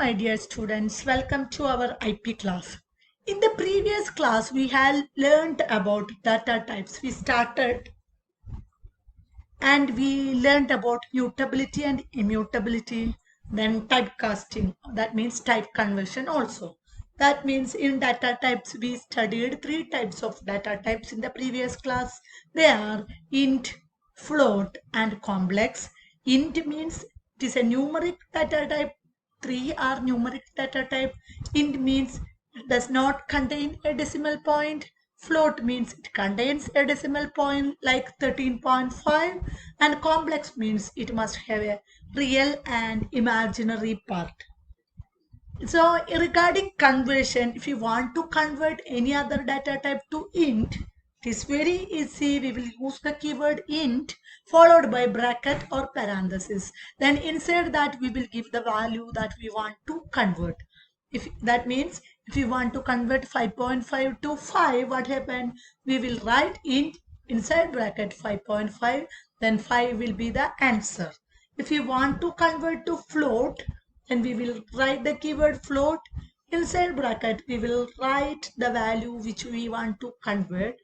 my dear students. Welcome to our IP class. In the previous class, we had learned about data types. We started and we learned about mutability and immutability, then typecasting. That means type conversion also. That means in data types, we studied three types of data types in the previous class. They are int, float, and complex. Int means it is a numeric data type. Three are numeric data type. Int means it does not contain a decimal point. Float means it contains a decimal point like 13.5, and complex means it must have a real and imaginary part. So regarding conversion, if you want to convert any other data type to int, it is very easy. We will use the keyword int followed by bracket or parenthesis. Then inside that we will give the value that we want to convert. If that means if you want to convert 5.5 to 5, what happened? We will write int inside bracket 5.5, then 5 will be the answer. If you want to convert to float, then we will write the keyword float. Inside bracket, we will write the value which we want to convert.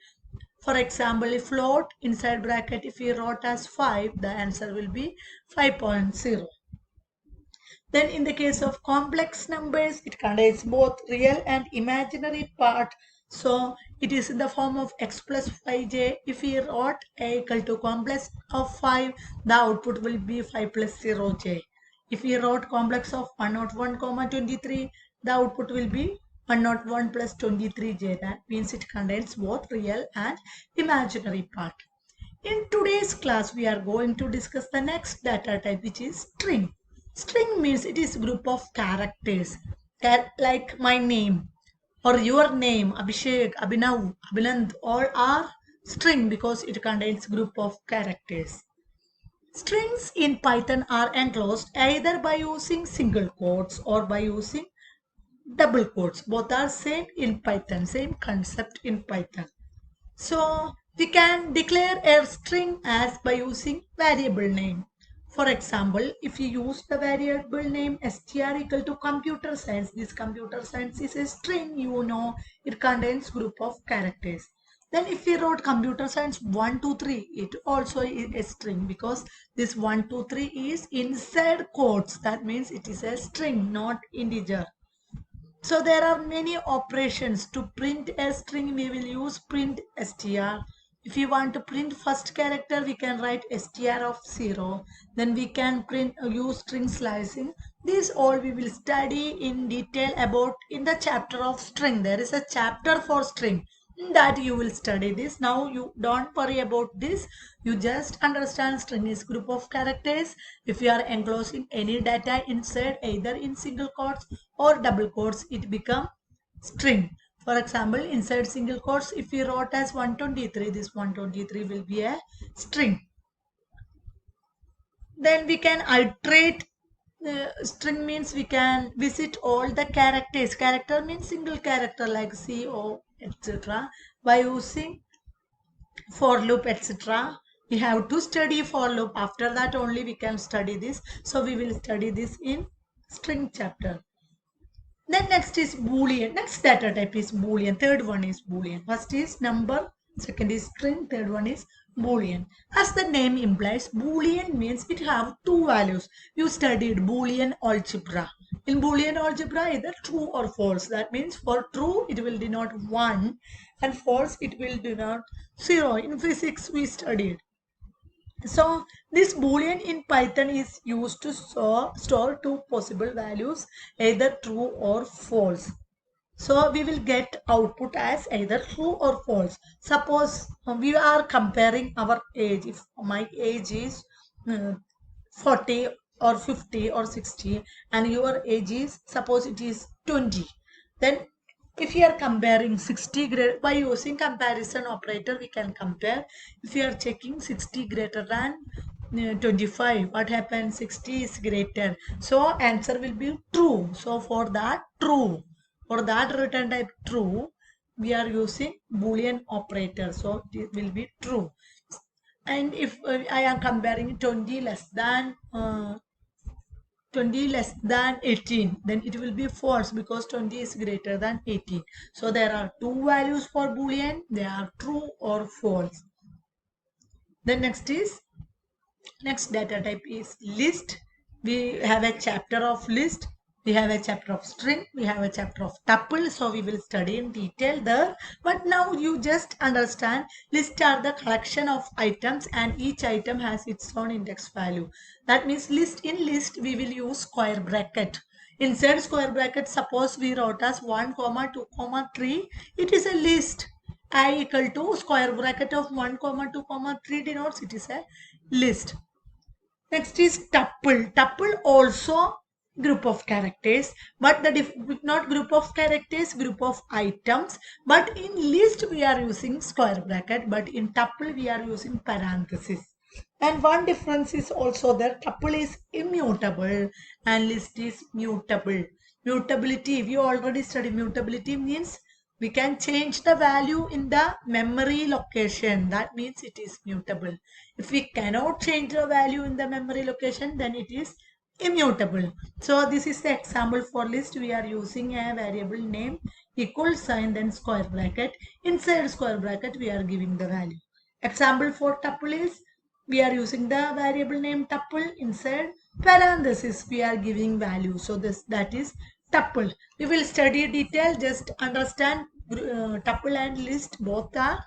For example, if float inside bracket, if we wrote as 5, the answer will be 5.0. Then in the case of complex numbers, it contains both real and imaginary part. So it is in the form of x plus 5j. If we wrote a equal to complex of 5, the output will be 5 plus 0j. If we wrote complex of 101, 23, the output will be 101 plus 23j. That means it contains both real and imaginary part. In today's class, we are going to discuss the next data type, which is string. String means it is group of characters, like my name or your name, Abhishek, Abhinav, Abhinand, all are string because it contains group of characters. Strings in Python are enclosed either by using single quotes or by using double quotes. Both are same in Python, same concept in Python. So we can declare a string as by using variable name. For example, if you use the variable name str equal to computer science, this computer science is a string, you know it contains group of characters. Then if we wrote computer science 123, it also is a string because this 123 is inside quotes. That means it is a string, not integer. So there are many operations. To print a string, we will use print str. If you want to print first character, we can write str of 0. Then we can print use string slicing. These all we will study in detail about in the chapter of string. There is a chapter for string. In that you will study this. Now you don't worry about this. You just understand string is group of characters. If you are enclosing any data inside either in single quotes or double quotes, it become string. For example, inside single quotes, if we wrote as 123, this 123 will be a string. Then we can iterate. String means we can visit all the characters. Character means single character like C, O, etc. by using for loop, etc. We have to study for loop. After that only we can study this. So we will study this in string chapter. Then next is Boolean. Next data type is Boolean. Third one is Boolean. First is number, second is string, third one is Boolean. As the name implies, Boolean means it have two values. You studied Boolean algebra. In Boolean algebra, either true or false. That means for true, it will denote 1 and false, it will denote 0. In physics, we studied. So this boolean in Python is used to store two possible values, either true or false. So we will get output as either true or false. Suppose we are comparing our age. If my age is 40 or 50 or 60 and your age is suppose it is 20, then if you are comparing 60 by using comparison operator, we can compare. If you are checking 60 greater than 25, what happens? 60 is greater, so answer will be true. So for that true, for that return type true, we are using boolean operator, so it will be true. And if I am comparing 20 less than 20 less than 18, then it will be false because 20 is greater than 18. So there are two values for Boolean. They are true or false. Then next data type is list. We have a chapter of list. We have a chapter of string. We have a chapter of tuple. So we will study in detail there. But now you just understand list are the collection of items and each item has its own index value. That means in list we will use square bracket. Inside square bracket, suppose we wrote as 1, 2, 3. It is a list. I equal to square bracket of 1, 2, 3 denotes it is a list. Next is tuple. Tuple also group of characters, but not group of characters, group of items. But in list we are using square bracket, but in tuple we are using parenthesis. And one difference is also that tuple is immutable and list is mutable. Mutability, we already studied mutability means we can change the value in the memory location. That means it is mutable. If we cannot change the value in the memory location, then it is immutable. So this is the example for list. We are using a variable name equal sign then square bracket. Inside square bracket we are giving the value. Example for tuple is we are using the variable name tuple. Inside parenthesis we are giving value. So that is tuple. We will study detail. Just understand tuple and list both are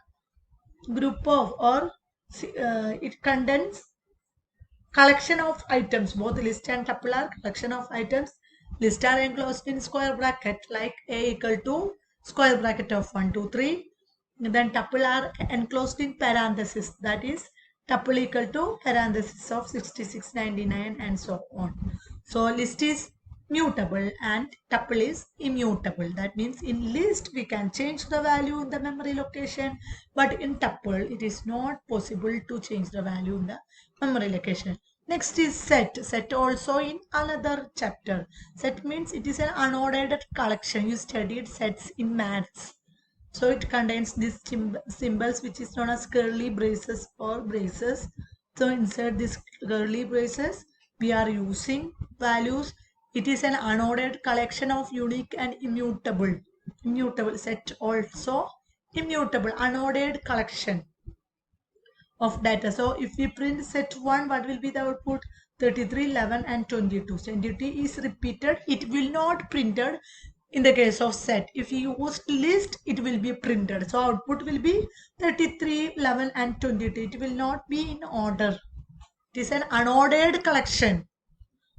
group of it contains collection of items. Both list and tuple are collection of items. List are enclosed in square bracket like a equal to square bracket of 1, 2, 3. And then tuple are enclosed in parenthesis. That is tuple equal to parenthesis of 66, 99 and so on. So list is mutable and tuple is immutable. That means in list we can change the value in the memory location, but in tuple it is not possible to change the value in the memory location. Next is set. Set also in another chapter. Set means it is an unordered collection. You studied sets in maths. So it contains these symbols which is known as curly braces or braces. So inside this curly braces we are using values. It is an unordered collection of unique and immutable. Immutable set also immutable unordered collection of data. So if we print set 1, what will be the output? 33, 11 and 22. 22 is repeated. It will not printed in the case of set. If you use list, it will be printed. So output will be 33, 11 and 22. It will not be in order. It is an unordered collection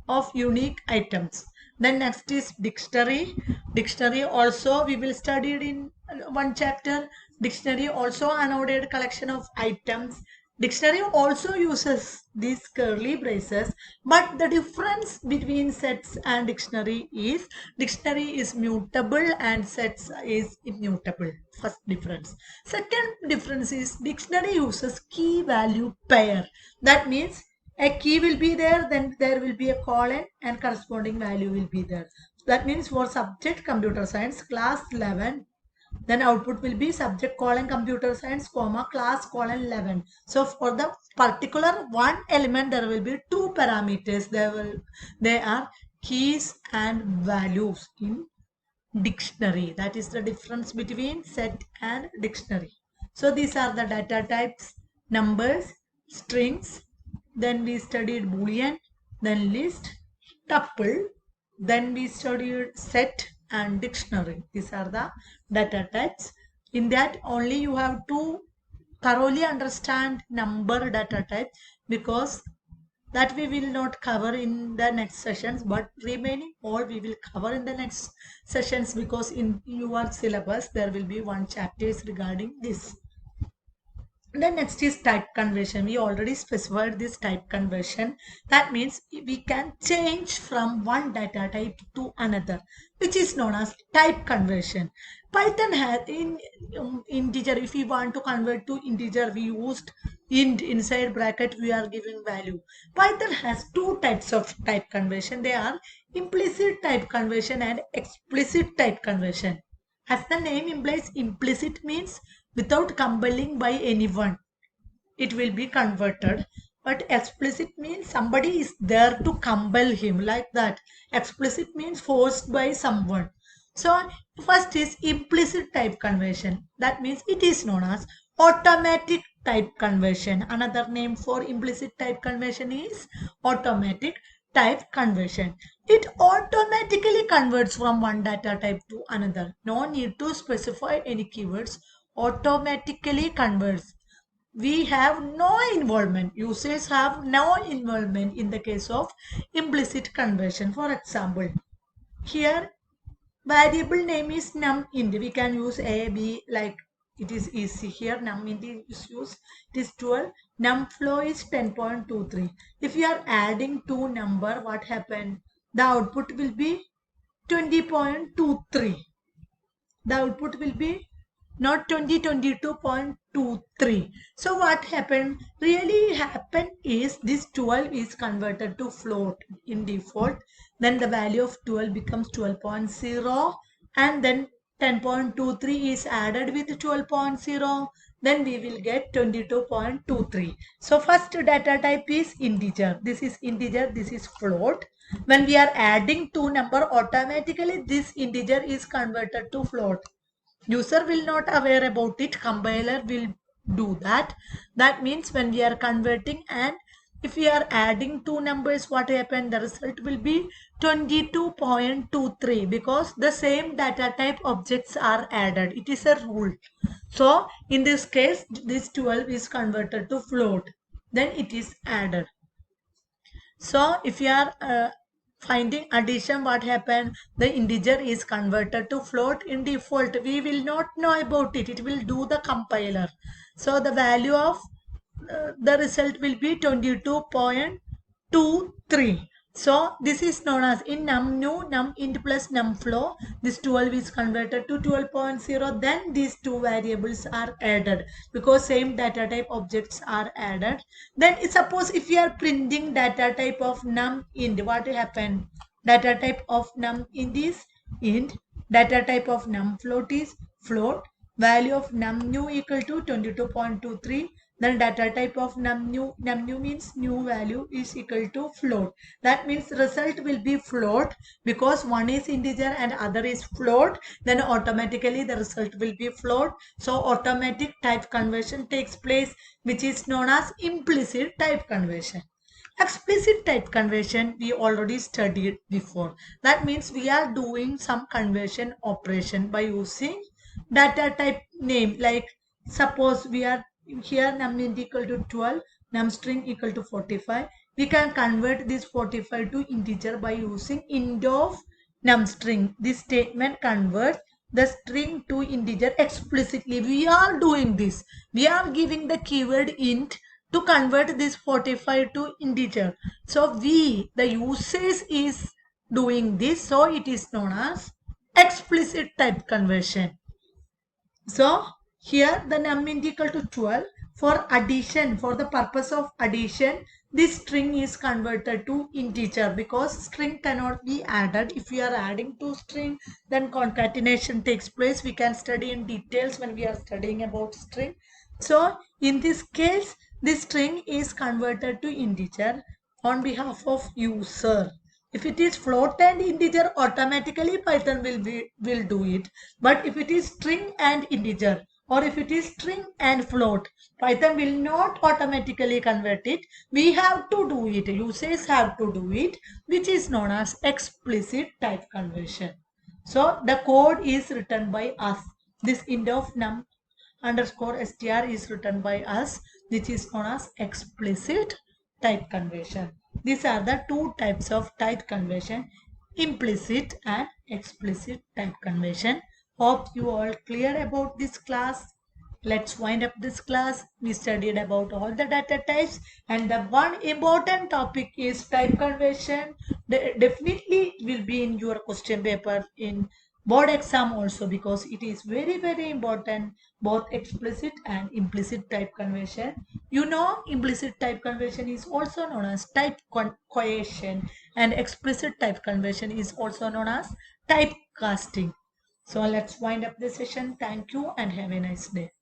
of unique items. Then next is dictionary. Dictionary also we will study it in one chapter. Dictionary also unordered collection of items. Dictionary also uses these curly braces, but the difference between sets and dictionary is mutable and sets is immutable. First difference. Second difference is dictionary uses key value pair. That means a key will be there, then there will be a colon and corresponding value will be there. That means for subject computer science class 11, then output will be subject colon computer science comma class colon 11. So for the particular one element there will be two parameters. They are keys and values in dictionary. That is the difference between set and dictionary. So these are the data types: numbers, strings, then we studied boolean, then list, tuple, then we studied set and dictionary. These are the data types. In that only you have to thoroughly understand number data type, because that we will not cover in the next sessions, but remaining all we will cover in the next sessions, because in your syllabus there will be one chapter regarding this. Then next is type conversion. We already specified this type conversion. That means we can change from one data type to another, which is known as type conversion. Python has in integer, if we want to convert to integer, we used int inside bracket, we are giving value. Python has two types of type conversion. They are implicit type conversion and explicit type conversion. As the name implies, implicit means without compelling by anyone, it will be converted. But explicit means somebody is there to compel him, like that. Explicit means forced by someone. So first is implicit type conversion. That means it is known as automatic type conversion. Another name for implicit type conversion is automatic type conversion. It automatically converts from one data type to another. No need to specify any keywords. Automatically converts. We have no involvement. Users have no involvement in the case of implicit conversion. For example, here variable name is numInt. We can use a, b, like it is easy. Here numInt is used. It is 12. Numflow is 10.23. If you are adding two number, what happened? The output will be 20.23. The output will be not 2022.23. So what happened? Really happened is this 12 is converted to float in default. Then the value of 12 becomes 12.0, and then 10.23 is added with 12.0. Then we will get 22.23. So first data type is integer. This is integer, this is float. When we are adding two number, automatically this integer is converted to float. User will not aware about it, compiler will do that. That means when we are converting and if we are adding two numbers, what happened? The result will be 22.23 because the same data type objects are added. It is a rule. So in this case, this 12 is converted to float. Then it is added. So if you are finding addition, what happened? The integer is converted to float in default. We will not know about it. It will do the compiler. So the value of the result will be 22.23. So this is known as in numnew, numint plus numflow. This 12 is converted to 12.0. Then these two variables are added because same data type objects are added. Then suppose if you are printing data type of numint, what will happen? Data type of numint is int. Data type of numfloat is float. Value of numnew equal to 22.23. Then data type of numnew means new value is equal to float. That means result will be float because one is integer and other is float. Then automatically the result will be float. So automatic type conversion takes place, which is known as implicit type conversion. Explicit type conversion we already studied before. That means we are doing some conversion operation by using data type name. Like suppose we are here numInt equal to 12, numString equal to 45. We can convert this 45 to integer by using int of numString. This statement converts the string to integer explicitly. We are doing this. We are giving the keyword int to convert this 45 to integer. So the usage is doing this. So it is known as explicit type conversion. So here the numInt equal to 12. For addition, for the purpose of addition, this string is converted to integer because string cannot be added. If we are adding to string, then concatenation takes place. We can study in details when we are studying about string. So in this case, this string is converted to integer on behalf of user. If it is float and integer, automatically Python will do it. But if it is string and integer, or if it is string and float, Python will not automatically convert it. We have to do it. Users have to do it, which is known as explicit type conversion. So the code is written by us. This int of num underscore str is written by us, which is known as explicit type conversion. These are the two types of type conversion, implicit and explicit type conversion. Hope you all clear about this class. Let's wind up this class. We studied about all the data types, and the one important topic is type conversion. Definitely will be in your question paper in board exam also, because it is very important, both explicit and implicit type conversion. You know, implicit type conversion is also known as type cohesion, and explicit type conversion is also known as type casting. So let's wind up the session. Thank you and have a nice day.